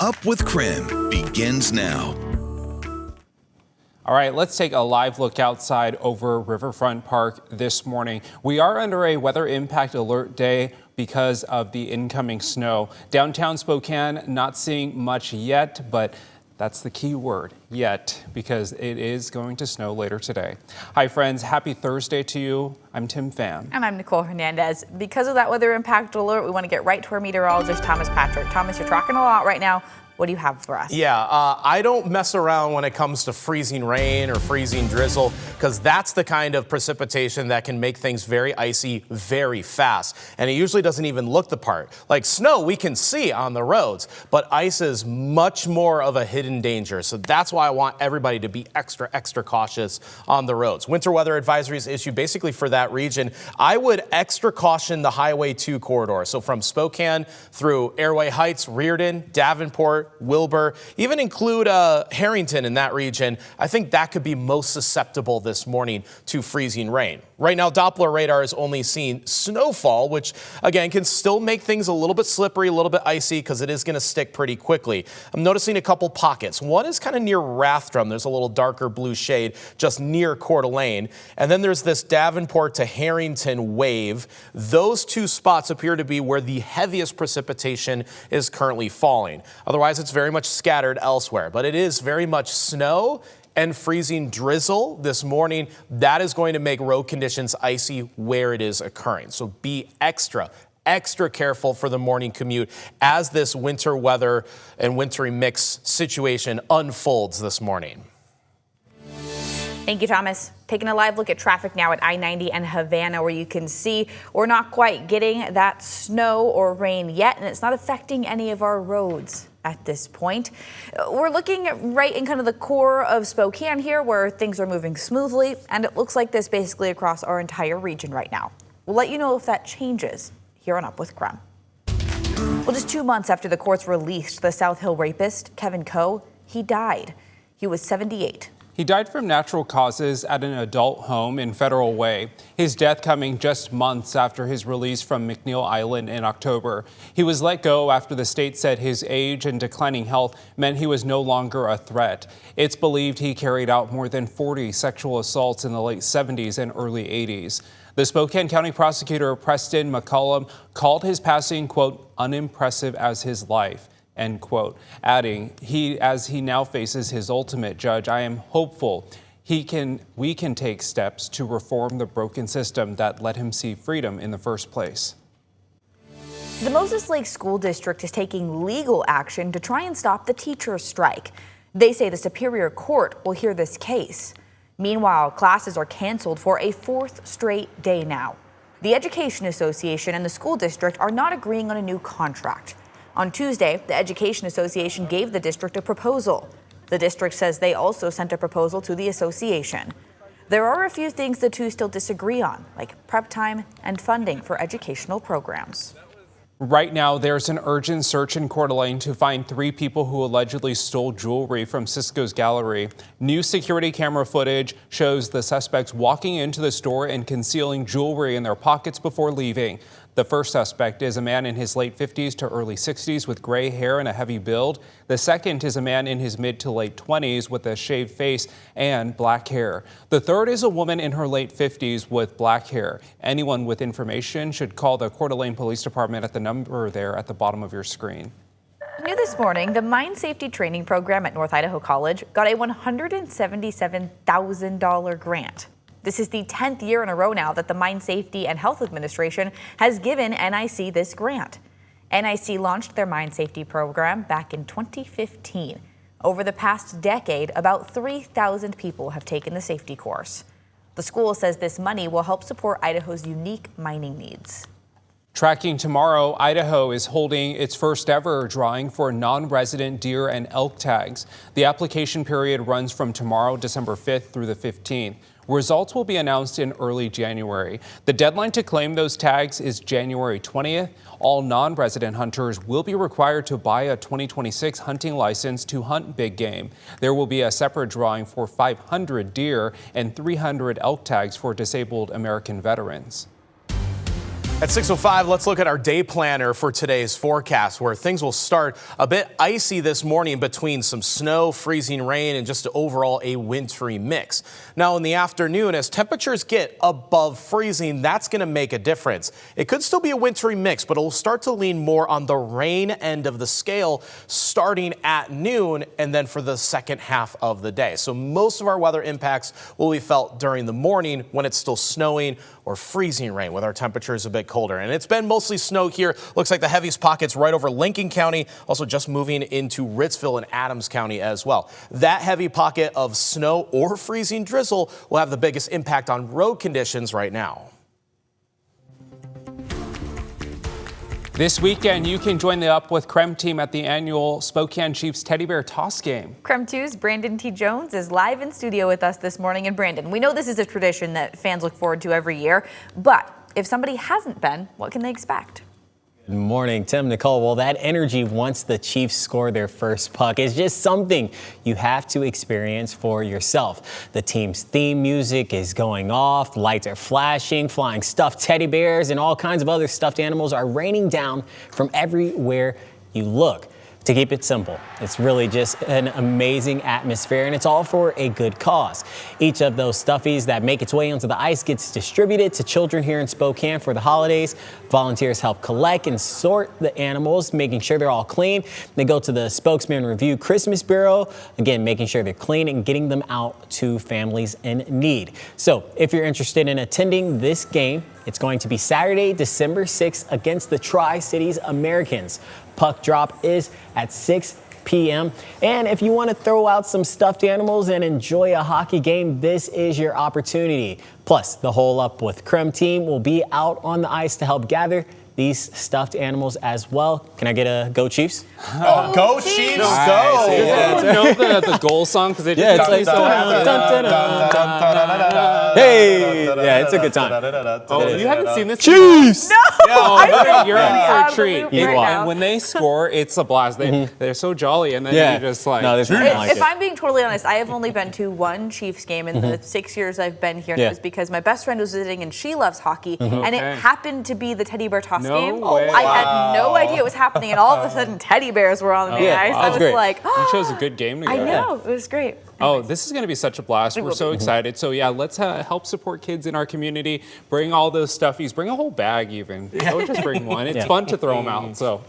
Up with KREM begins now. All right, let's take a live look outside over Riverfront Park this morning. We are under a weather impact alert day because of the incoming snow. Downtown Spokane not seeing much yet, but that's the key word, yet, because it is going to snow later today. Hi friends, happy Thursday to you. I'm Tim Pham. And I'm Nicole Hernandez. Because of that weather impact alert, we want to get right to our meteorologist, Thomas Patrick. Thomas, you're tracking a lot right now. What do you have for us? Yeah, I don't mess around when it comes to freezing rain or freezing drizzle, because that's the kind of precipitation that can make things very icy very fast. And it usually doesn't even look the part. Like snow, we can see on the roads, but ice is much more of a hidden danger. So that's why I want everybody to be extra cautious on the roads. Winter weather advisories issued basically for that region. I would extra caution the Highway 2 corridor. So from Spokane through Airway Heights, Reardon, Davenport, Wilbur, even include Harrington in that region. I think that could be most susceptible this morning to freezing rain. Right now, Doppler radar is only seeing snowfall, which again can still make things a little bit slippery, a little bit icy, because it is going to stick pretty quickly. I'm noticing a couple pockets. One is kind of near Rathdrum. There's a little darker blue shade just near Coeur d'Alene. And then there's this Davenport to Harrington wave. Those two spots appear to be where the heaviest precipitation is currently falling. Otherwise, it's very much scattered elsewhere, but it is very much snow and freezing drizzle this morning. That is going to make road conditions icy where it is occurring. So be extra careful for the morning commute as this winter weather and wintry mix situation unfolds this morning. Thank you, Thomas. Taking a live look at traffic now at I-90 and Havana, where you can see we're not quite getting that snow or rain yet, and it's not affecting any of our roads at this point. We're looking right in kind of the core of Spokane here, where things are moving smoothly, and it looks like this basically across our entire region right now. We'll let you know if that changes here on Up with KREM. Well, just 2 months after the courts released the South Hill rapist, Kevin Coeur, he died. He was 78. He died from natural causes at an adult home in Federal Way. His death coming just months after his release from McNeil Island in October. He was let go after the state said his age and declining health meant he was no longer a threat. It's believed he carried out more than 40 sexual assaults in the late 70s and early 80s. The Spokane County prosecutor Preston McCollum called his passing, quote, unimpressive as his life, end quote, adding, as he now faces his ultimate judge, I am hopeful we can take steps to reform the broken system that let him see freedom in the first place. The Moses Lake School District is taking legal action to try and stop the teachers' strike. They say the Superior Court will hear this case. Meanwhile, classes are canceled for a fourth straight day now. The Education Association and the school district are not agreeing on a new contract. On Tuesday, the Education Association gave the district a proposal. The district says they also sent a proposal to the association. There are a few things the two still disagree on, like prep time and funding for educational programs. Right now, there's an urgent search in Coeur d'Alene to find 3 people who allegedly stole jewelry from Cisco's gallery. New security camera footage shows the suspects walking into the store and concealing jewelry in their pockets before leaving. The first suspect is a man in his late 50s to early 60s with gray hair and a heavy build. The second is a man in his mid to late 20s with a shaved face and black hair. The third is a woman in her late 50s with black hair. Anyone with information should call the Coeur d'Alene Police Department at the number there at the bottom of your screen. New this morning, the Mine Safety Training Program at North Idaho College got a $177,000 grant. This is the 10th year in a row now that the Mine Safety and Health Administration has given NIC this grant. NIC launched their mine safety program back in 2015. Over the past decade, about 3,000 people have taken the safety course. The school says this money will help support Idaho's unique mining needs. Tracking tomorrow, Idaho is holding its first ever drawing for non-resident deer and elk tags. The application period runs from tomorrow, December 5th through the 15th. Results will be announced in early January. The deadline to claim those tags is January 20th. All non-resident hunters will be required to buy a 2026 hunting license to hunt big game. There will be a separate drawing for 500 deer and 300 elk tags for disabled American veterans. At 6:05, let's look at our day planner for today's forecast, where things will start a bit icy this morning between some snow, freezing rain, and just overall a wintry mix. Now in the afternoon, as temperatures get above freezing, that's going to make a difference. It could still be a wintry mix, but it will start to lean more on the rain end of the scale starting at noon and then for the second half of the day. So most of our weather impacts will be felt during the morning when it's still snowing or freezing rain with our temperatures a bit colder. And it's been mostly snow here. Looks like the heaviest pockets right over Lincoln County, also just moving into Ritzville and Adams County as well. That heavy pocket of snow or freezing drizzle will have the biggest impact on road conditions right now. This weekend, you can join the Up with KREM team at the annual Spokane Chiefs Teddy Bear Toss Game. KREM 2's Brandon T. Jones is live in studio with us this morning. And Brandon, we know this is a tradition that fans look forward to every year, but if somebody hasn't been, what can they expect? Good morning, Tim, Nicole. Well, that energy once the Chiefs score their first puck is just something you have to experience for yourself. The team's theme music is going off, lights are flashing, flying stuffed teddy bears, and all kinds of other stuffed animals are raining down from everywhere you look. To keep it simple, it's really just an amazing atmosphere, and it's all for a good cause. Each of those stuffies that make its way onto the ice gets distributed to children here in Spokane for the holidays. Volunteers help collect and sort the animals, making sure they're all clean. They go to the Spokesman Review Christmas Bureau, again, making sure they're clean and getting them out to families in need. So if you're interested in attending this game, it's going to be Saturday, December 6th against the Tri-Cities Americans. Puck drop is at 6 p.m. And if you want to throw out some stuffed animals and enjoy a hockey game, this is your opportunity. Plus, the whole Up with KREM team will be out on the ice to help gather these stuffed animals as well. Can I get a Go Chiefs? Oh, go Chiefs, Nice. go! Does anyone know the goal song? Because it just got me so happy. Hey! Yeah, it's a good time. Oh, you haven't seen this? Chiefs! No! Oh, you're in for a treat. Right now. And when they score, it's a blast. They're so jolly, and then you're just like, No, there's nothing like If it. I'm being totally honest, I have only been to one Chiefs game in the 6 years I've been here. And Yeah. it was because my best friend was visiting and she loves hockey. And Okay. it happened to be the Teddy Bear Toss No game. way. I had no idea it was happening. And all of a sudden, teddy bears were on the Yeah, ice. I that's was great. like, you chose a good game to go. I know. It was great. Oh, this is going to be such a blast. We're so excited. So, yeah, let's help support kids in our community. Bring all those stuffies. Bring a whole bag even. Don't just bring one. It's fun to throw them out. So.